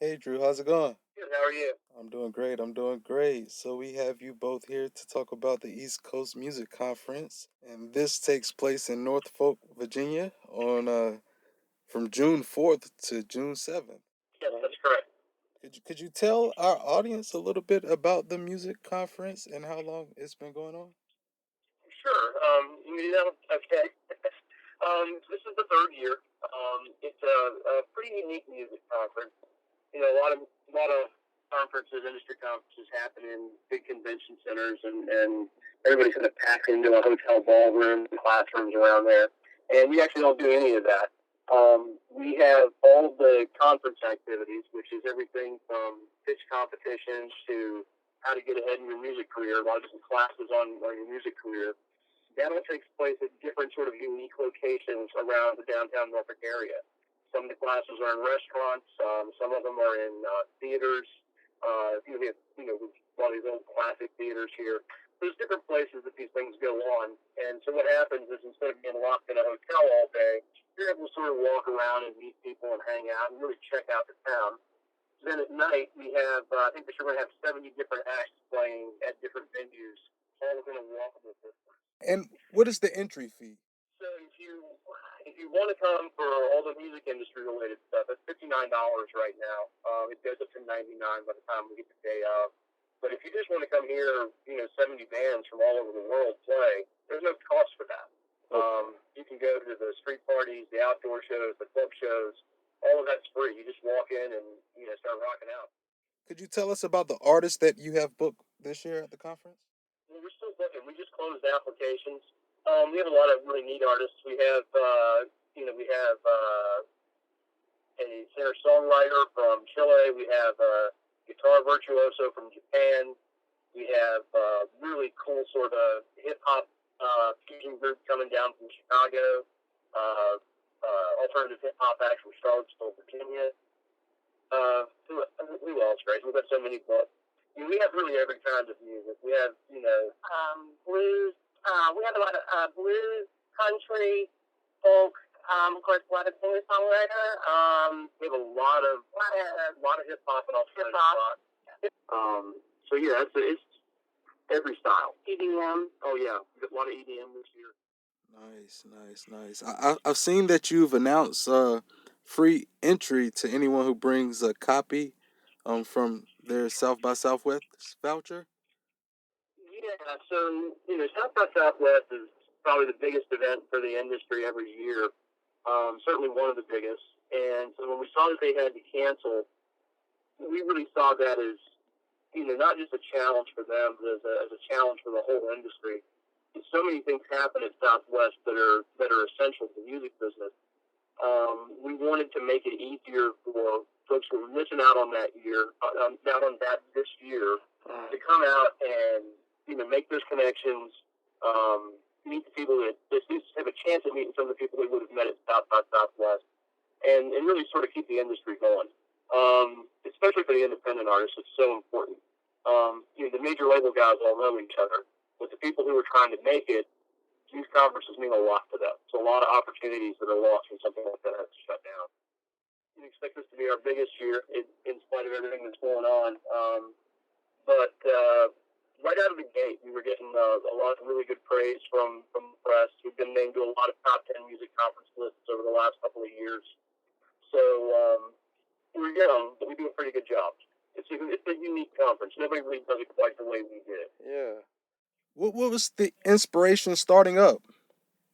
Hey Drew, how's it going? Good. How are you? I'm doing great. I'm doing great. So we have you both here to talk about the East Coast Music Conference, and this takes place in Norfolk, Virginia, on from June 4th to June 7th. Yes, that's correct. Could you tell our audience a little bit about the music conference and how long it's been going on? Sure. Okay. This is the third year. It's a pretty unique music conference. A lot of conferences, industry conferences happen in big convention centers, and everybody's kind of packed into a hotel ballroom, classrooms around there. And we actually don't do any of that. We have all the conference activities, which is everything from pitch competitions to how to get ahead in your music career, a lot of different classes on your music career. That all takes place at different sort of unique locations around the downtown Norfolk area. Some of the classes are in restaurants. Some of them are in theaters. We have a lot of these old classic theaters here. There's different places that these things go on. And so what happens is instead of being locked in a hotel all day, you're able to sort of walk around and meet people and hang out and really check out the town. Then at night, we have, I think this year we're going to have 70 different acts playing at different venues, all within a walkable distance. And what is the entry fee? So if you want to come for all the music industry related stuff, it's $59 right now. It goes up to $99 by the time we get the day of. But if you just want to come here, 70 bands from all over the world play, there's no cost for that. You can go to the street parties, the outdoor shows, the club shows. All of that's free. You just walk in and start rocking out. Could you tell us about the artists that you have booked this year at the conference? Well, we're still looking. We just closed applications. We have a lot of really neat artists. We have a singer-songwriter from Chile. We have a guitar virtuoso from Japan. We have a really cool sort of hip-hop fusion group coming down from Chicago. Alternative hip-hop act from Charlottesville, Virginia. Who else, Grace? We've got so many books. We have really every kind of music. We have, blues. We have a lot of blues, country, folk. Of course, a lot of singer-songwriter. We have a lot of hip hop and alternative rock. So yeah, it's every style. EDM. Oh yeah, we got a lot of EDM this year. Nice. I've seen that you've announced free entry to anyone who brings a copy from their South by Southwest voucher. Yeah, so South by Southwest is probably the biggest event for the industry every year. Certainly one of the biggest. And so when we saw that they had to cancel, we really saw that as not just a challenge for them, but as a challenge for the whole industry. So many things happen at Southwest that are essential to the music business. We wanted to make it easier for folks who were missing out on that year, out on that this year, to come out and make those connections, meet the people that just have a chance at meeting some of the people they would have met at South by Southwest, and really sort of keep the industry going. Especially for the independent artists, it's so important. The major label guys all know each other, but the people who are trying to make it, these conferences mean a lot to them. So a lot of opportunities that are lost when something like that has to shut down. We expect this to be our biggest year in spite of everything that's going on. But right out of the gate, we were getting a lot of really good praise from the press. We've been named to a lot of top 10 music conference lists over the last couple of years. So we're young, but we do a pretty good job. It's a unique conference. Nobody really does it quite the way we did. Yeah. What was the inspiration starting up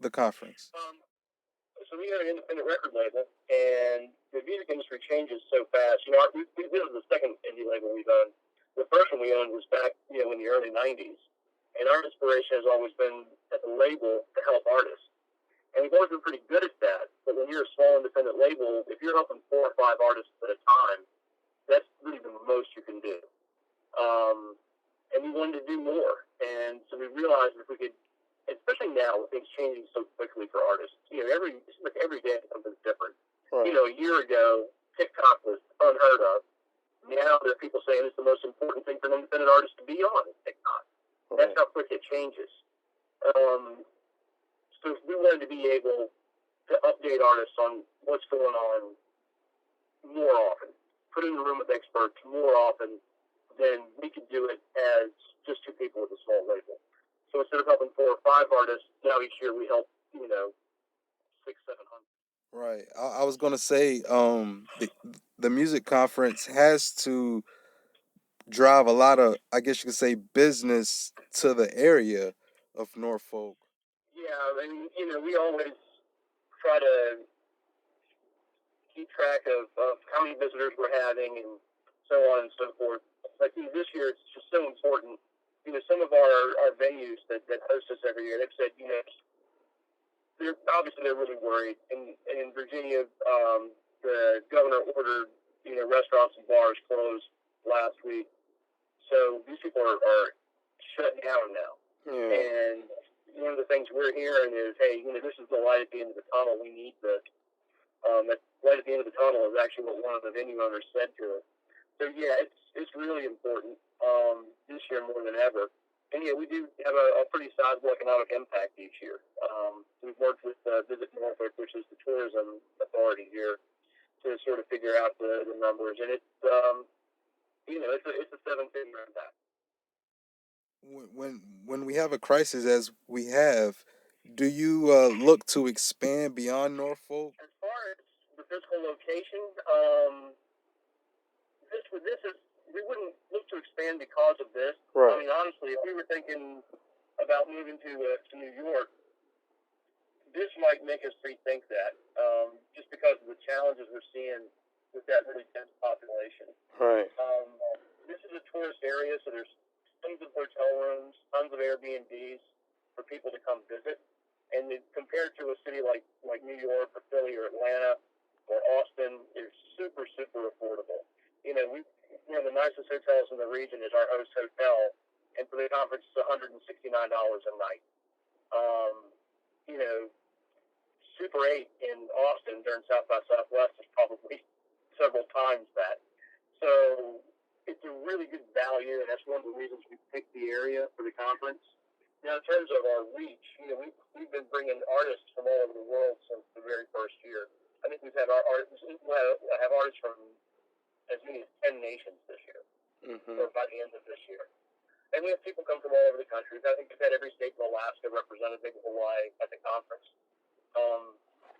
the conference? So we are an independent record label, and the music industry changes so fast. This is the second indie label we've owned. The first one we owned was back, in the early '90s, and our inspiration has always been at the label to help artists. And we've always been pretty good at that. But when you're a small independent label, if you're helping 4 or 5 artists at a time, that's really the most you can do. And we wanted to do more. And so we realized if we could, especially now with things changing so quickly for artists, every day something's different. Right. A year ago, TikTok was unheard of. Now there are people saying it's the most important thing for an independent artist to be on TikTok. Right. That's how quick it changes. So we wanted to be able to update artists on what's going on more often. Put filling the room with experts more often than we could do it as just two people with a small label. So instead of helping 4 or 5 artists, now each year we help, 600, 700. Right. I was gonna say, the music conference has to drive a lot of, I guess you could say, business to the area of Norfolk. Yeah, and we always try to keep track of how many visitors we're having and so on and so forth. But this year it's just so important. Some of our venues that host us every year, they've said, they're really worried. In Virginia, the governor ordered, restaurants and bars closed last week. So these people are shut down now. Yeah. And one of the things we're hearing is, hey, this is the light at the end of the tunnel. We need this. That light at the end of the tunnel is actually what one of the venue owners said to us. So yeah, it's really important this year more than ever. And yeah, we do have a pretty sizable economic impact each year. We've worked with Visit Norfolk, which is the tourism authority here, to sort of figure out the numbers, and it's a 7-figure impact. When we have a crisis as we have, do you look to expand beyond Norfolk? As far as the physical location, this is we wouldn't look to expand because of this. Right. I mean, honestly, if we were thinking about moving to New York, this might make us rethink that, just because of the challenges we're seeing with that really dense population. Right. This is a tourist area, so there's tons of hotel rooms, tons of Airbnbs for people to come visit. And compared to a city like New York or Philly or Atlanta or Austin, it's super, super affordable. One of the nicest hotels in the region is our host hotel, and for the conference, it's $169 a night. Super 8 in Austin during South by Southwest is probably several times that. So it's a really good value, and that's one of the reasons we picked the area for the conference. Now, in terms of our reach, we've been bringing artists from all over the world since the very first year. I think we've had our artists. We'll have artists from as many as 10 nations this year, or by the end of this year. And we have people come from all over the country. I think we've had every state in Alaska represented, maybe Hawaii, at the conference.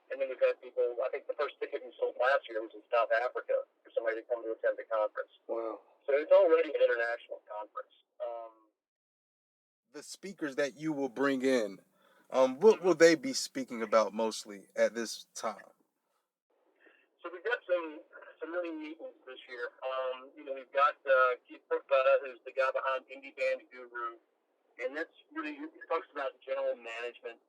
And then we've had people, I think the first ticket we sold last year was in South Africa for somebody to come to attend the conference. Wow. So it's already an international conference. The speakers that you will bring in, what will they be speaking about mostly at this time? So we've got some really neat ones this year. We've got Keith Profetta, who's the guy behind Indie Band Guru, and that's really, he talks about general management,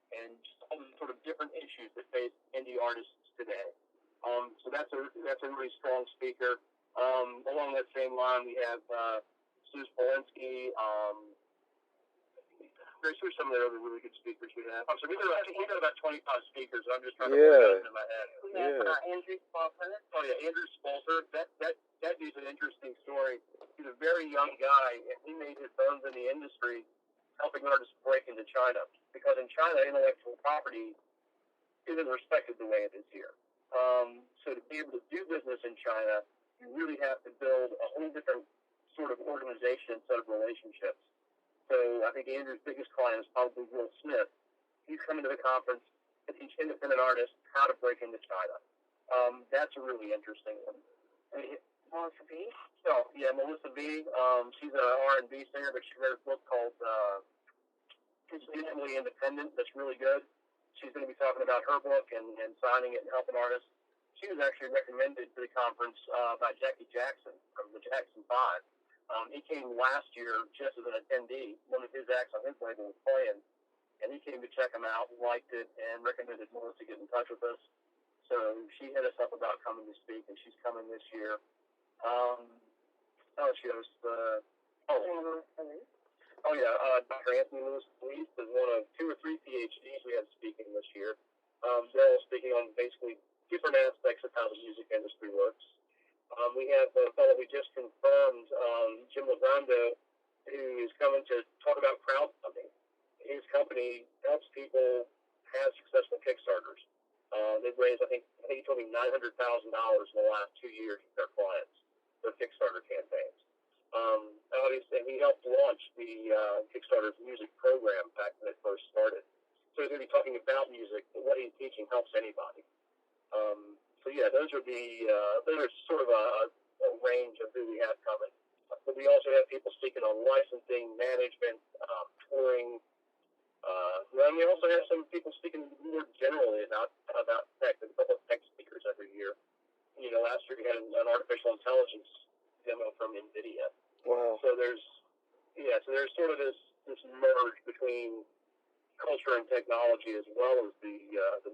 and just all the sort of different issues that face indie artists today. So that's a really strong speaker. Along that same line, we have Suze Polinsky. There's some of the other really good speakers we have. So we got about 25 speakers. I'm just trying to put those in my head. We have Andrew Spalter. Oh yeah, Andrew Spalter. That dude's an interesting story. He's a very young guy, and he made his bones in the industry helping artists break into China. Because in China, intellectual property isn't respected the way it is here. So to be able to do business in China, you really have to build a whole different sort of organization, set of relationships. So I think Andrew's biggest client is probably Will Smith. He's coming to the conference to teach independent artists how to break into China. That's a really interesting one. Melissa B. So yeah, Melissa B. She's an R&B singer, but she wrote a book called Digitally Independent. That's really good. She's going to be talking about her book and signing it and helping artists. She was actually recommended to the conference by Jackie Jackson from the Jackson 5. He came last year just as an attendee. One of his acts on his label was playing, and he came to check him out, liked it, and recommended Melissa get in touch with us. So she hit us up about coming to speak, and she's coming this year. She hosts Dr. Anthony Lewis Police is one of 2 or 3 PhDs we have speaking this year. They're all speaking on basically different aspects of how the music industry works. We have a fellow we just confirmed, Jim Legrando, who is coming to talk about crowdfunding. His company helps people have successful Kickstarters. They've raised, I think he told me $900,000 in the last 2 years with their clients, their Kickstarter campaigns. Obviously, he helped launch the Kickstarter's music program back when it first started. So he's going to be talking about music, but what he's teaching helps anybody. So yeah, those are sort of a range of who we have coming. But we also have people speaking on licensing, management, touring. And we also have some people speaking more generally about tech. There's a couple of tech speakers every year. Last year we had an artificial intelligence demo from NVIDIA. Wow. So there's sort of this merge between culture and technology as well as the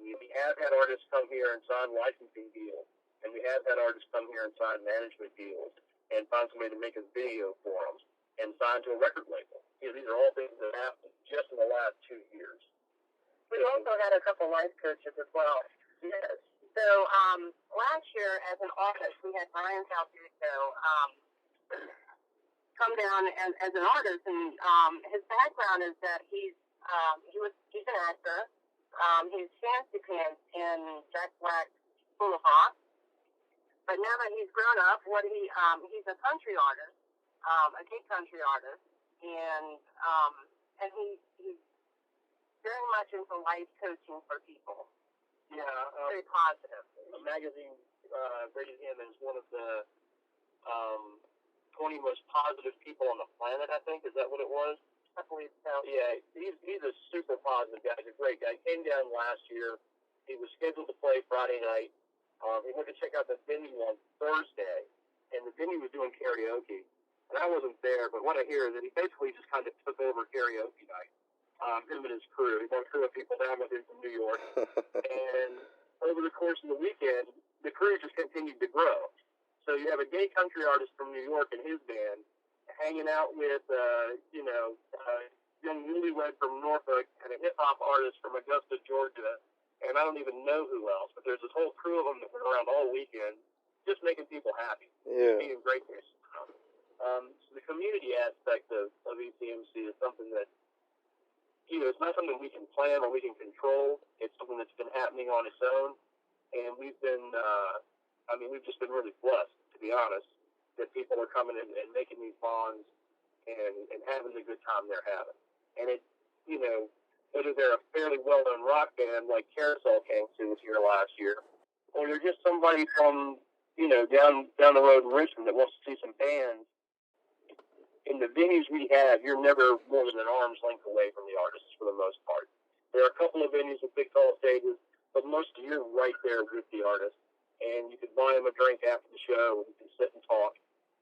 music. We have had artists come here and sign licensing deals, and we have had artists come here and sign management deals and find somebody to make a video for them and sign to a record label. These are all things that happened just in the last 2 years. We also had a couple life coaches as well. Yes. So last year, as an artist, we had Brian Salduso come down as an artist, and his background is that he's an actor. He's fancy pants in Jack Black's Full of Rock. But now that he's grown up, he's a country artist, a gay country artist, and he's very much into life coaching for people. Yeah, very positive. A magazine rated him as one of the 20 most positive people on the planet, I think. Is that what it was? I believe so. Yeah, he's a super positive guy. He's a great guy. He came down last year. He was scheduled to play Friday night. He went to check out the venue on Thursday, and the venue was doing karaoke. And I wasn't there, but what I hear is that he basically just kind of took over karaoke night. Him and his crew. He brought a crew of people down with him from New York. And over the course of the weekend, the crew just continued to grow. So you have a gay country artist from New York and his band hanging out with, young newlywed from Norfolk and a hip-hop artist from Augusta, Georgia. And I don't even know who else, but there's this whole crew of them that went around all weekend just making people happy. Yeah. Being great. So the community aspect of ECMC is something that, it's not something we can plan or we can control. It's something that's been happening on its own. And we've been, we've just been really blessed, to be honest, that people are coming in and making these bonds and having the good time they're having. And it, whether they're a fairly well-known rock band like Carousel came to us here last year, or you're just somebody from, down the road in Richmond that wants to see some bands, in the venues we have, you're never more than an arm's length away from the artists for the most part. There are a couple of venues with big tall stages, but most of you're right there with the artist, and you can buy them a drink after the show, and you can sit and talk,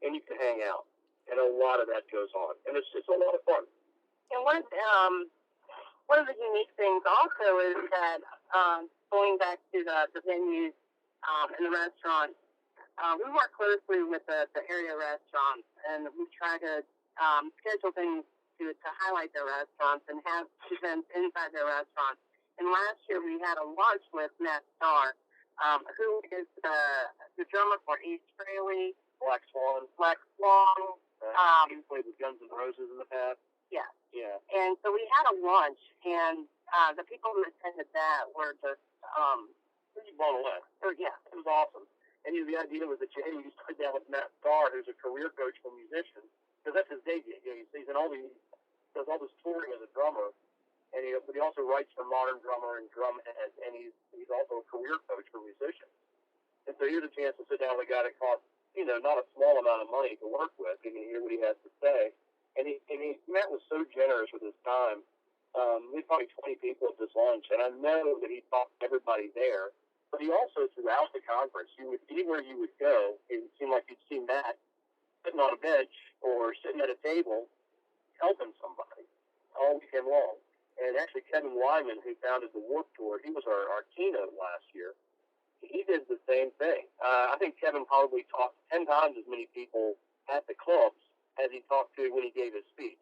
and you can hang out, and a lot of that goes on, and it's a lot of fun. And one of the unique things also is that going back to the venues and the restaurants, we work closely with the area restaurants, and we try to schedule things to highlight their restaurants and have events inside their restaurants. And last year we had a lunch with Matt Starr, who is the drummer for East Fraley. Black Swan. He played with Guns N' Roses in the past. Yeah. Yeah. And so we had a lunch, and the people who attended that were just blown away. Yeah. It was awesome. And the idea was that you sit down with Matt Starr, who's a career coach for musicians, because that's his day gig. He's in does all this touring as a drummer, and but he also writes for Modern Drummer and Drumhead, and he's also a career coach for musicians. And so here's a chance to sit down with a guy that costs, not a small amount of money to work with, and hear what he has to say. And Matt was so generous with his time. We had probably 20 people at this lunch, and I know that he talked to everybody there. But he also, throughout the conference, anywhere you would go, it seemed like you'd see Matt sitting on a bench or sitting at a table helping somebody all weekend long. And actually, Kevin Lyman, who founded the Warped Tour, he was our keynote last year. He did the same thing. I think Kevin probably talked 10 times as many people at the clubs as he talked to when he gave his speech.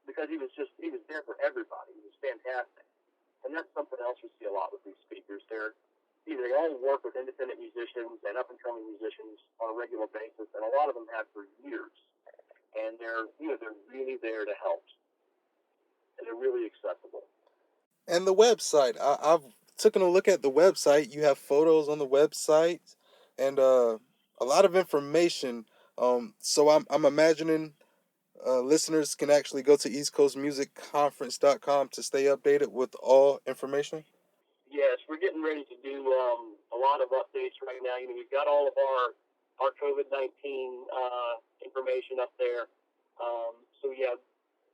Because he was there for everybody. He was fantastic. And that's something else we see a lot with these speakers. They all work with independent musicians and up-and-coming musicians on a regular basis, and a lot of them have for years. And they're really there to help. And they're really accessible. And the website, I've taking a look at the website. You have photos on the website and a lot of information. So I'm imagining listeners can actually go to eastcoastmusicconference.com to stay updated with all information. Yes, we're getting ready to do a lot of updates right now. We've got all of our COVID-19 information up there. So yeah,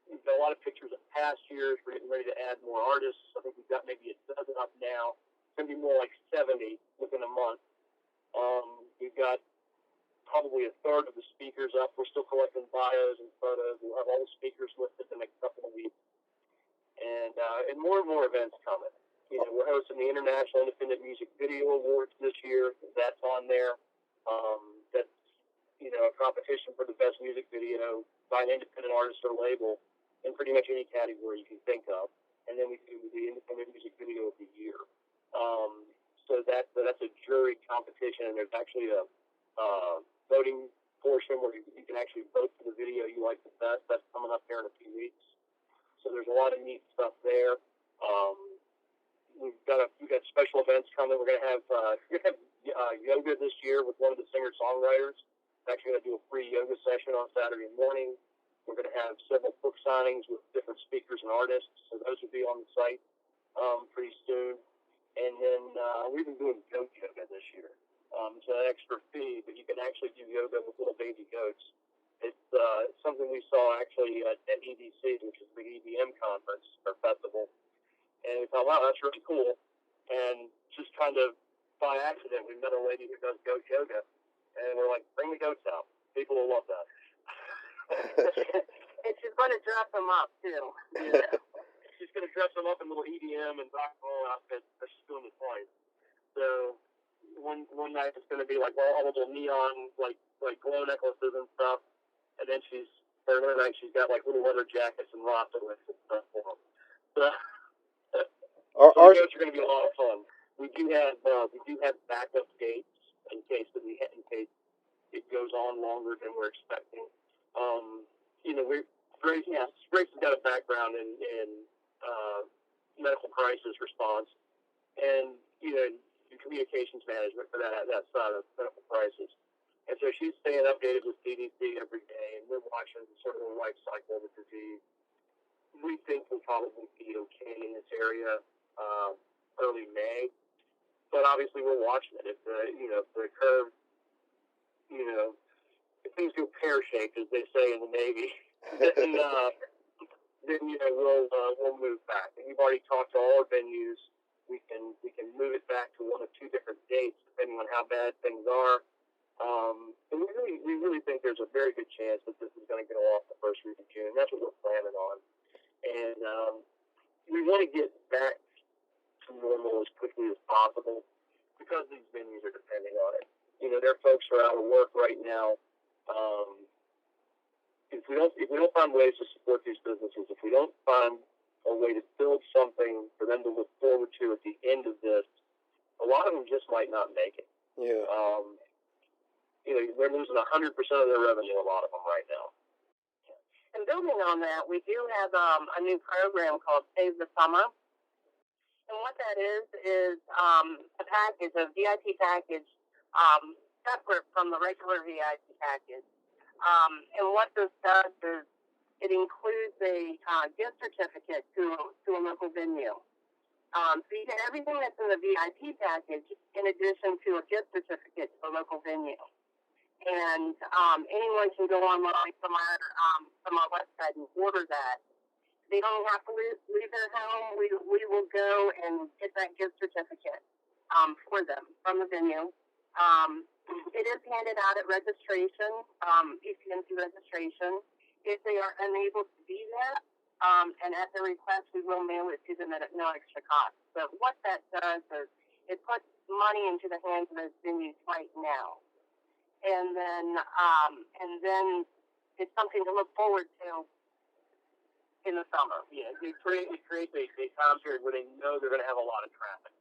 we've got a lot of pictures of past years. We're getting ready to add more artists. I think we've got maybe a dozen up now. It's going to be more like 70 within a month. We've got probably a third of the speakers up. We're still collecting bios and photos. We'll have all the speakers listed in the next couple of weeks. And more events coming. We're hosting the International Independent Music Video Awards this year. That's on there. That's, a competition for the best music video by an independent artist or label in pretty much any category you can think of. And then we do the Independent Music Video of the Year. So that's a jury competition, and there's actually a voting portion where you can actually vote for the video you like the best. That's coming up here in a few weeks. So there's a lot of neat stuff there. We've got special events coming. We're gonna have yoga this year with one of the singer-songwriters. We're actually gonna do a free yoga session on Saturday morning. We're gonna have several book signings with different speakers and artists. So those will be on the site pretty soon. And then we've been doing goat yoga this year. It's an extra fee, but you can actually do yoga with little baby goats. It's something we saw actually at EDC, which is the EDM conference or festival. And we thought, wow, that's really cool. And just kind of by accident, we met a lady who does goat yoga. And we're like, bring the goats out. People will love that. And she's going to dress them up, too. Yeah. She's going to dress them up in little EDM and rock and roll outfits that she's doing the flight. So one night it's going to be like all little neon, like glow necklaces and stuff. And then another night she's got like little leather jackets and rasta and stuff for them. So the goats are going to be a lot of fun. We do have backup dates in case it goes on longer than we're expecting. Grace has got a background in medical crisis response and in communications management for that side of medical crisis. And so she's staying updated with CDC every day, and we're watching sort of the life cycle of the disease. We think we'll probably be okay in this area early May, but obviously we're watching it. If the curve, if things go pear-shaped, as they say in the Navy, then we'll move back. And we've already talked to all our venues. We can move it back to one of two different dates depending on how bad things are. And we really think there's a very good chance that this is going to go off the first week of June. That's what we're planning on. And we want to get back to normal as quickly as possible because these venues are depending on it. Their folks are out of work right now. If we don't find ways to support these businesses, if we don't find a way to build something for them to look forward to at the end of this, a lot of them just might not make it. Yeah. They're losing 100% of their revenue, a lot of them right now. And building on that, we do have a new program called Save the Summer. And what that is a package, a VIP package, separate from the regular VIP package. And what this does is it includes a gift certificate to a local venue. So you get everything that's in the VIP package in addition to a gift certificate to a local venue. And anyone can go online from our website and order that. They don't have to leave their home. We will go and get that gift certificate for them from the venue. It is handed out at registration, ECMC registration. If they are unable to be there, and at their request, we will mail it to them at no extra cost. But what that does is it puts money into the hands of those venues right now. And then it's something to look forward to in the summer. Yeah, it creates a time period where they know they're going to have a lot of traffic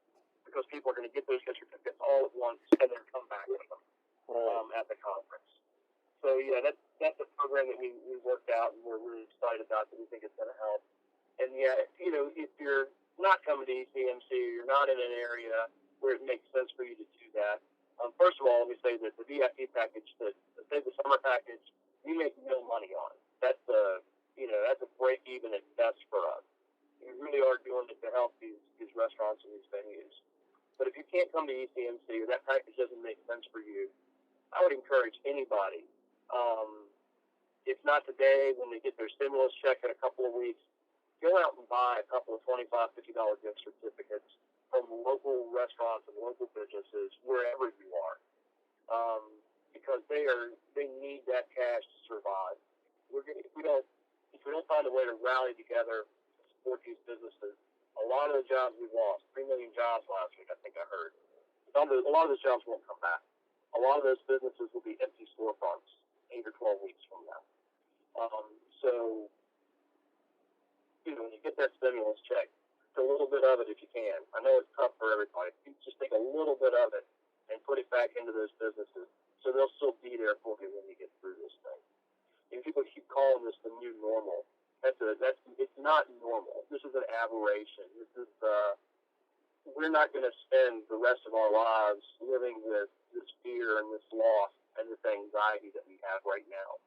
because people are going to get those gift certificates all at once and then come back with them at the conference. So yeah, that's a program that we worked out and we're really excited about that we think it's going to help. And yeah, if you're not coming to ECMC, or you're not in an area where it makes sense for you to do that, first of all, let me say that the VIP package, the Save the Summer package, we make no money on. That's a break even at best for us. We really are doing it to help these restaurants and these venues. But if you can't come to ECMC or that package doesn't make sense for you, I would encourage anybody, if not today, when they get their stimulus check in a couple of weeks, go out and buy a couple of $25, $50 gift certificates from local restaurants and local businesses wherever you are, because they need that cash to survive. If we don't find a way to rally together to support these businesses, a lot of the jobs we lost, 3 million jobs last week, I think I heard, a lot of those jobs won't come back. A lot of those businesses will be empty storefronts 8 or 12 weeks from now. So, when you get that stimulus check, a little bit of it if you can. I know it's tough for everybody. You just take a little bit of it and put it back into those businesses, so they'll still be there for you when you get through this thing. And people keep calling this the new normal. It's not normal. This is an aberration. We're not going to spend the rest of our lives living with this fear and this loss and this anxiety that we have right now.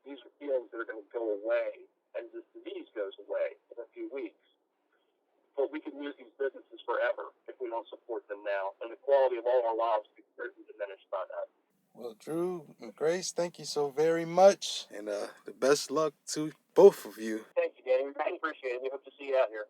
These are feelings that are going to go away as this disease goes away in a few weeks. But we can lose these businesses forever if we don't support them now, and the quality of all our lives will be greatly diminished by that. Well, Drew and Grace, thank you so very much, and the best luck to both of you. Thank you, Danny. We really appreciate it. We hope to see you out here.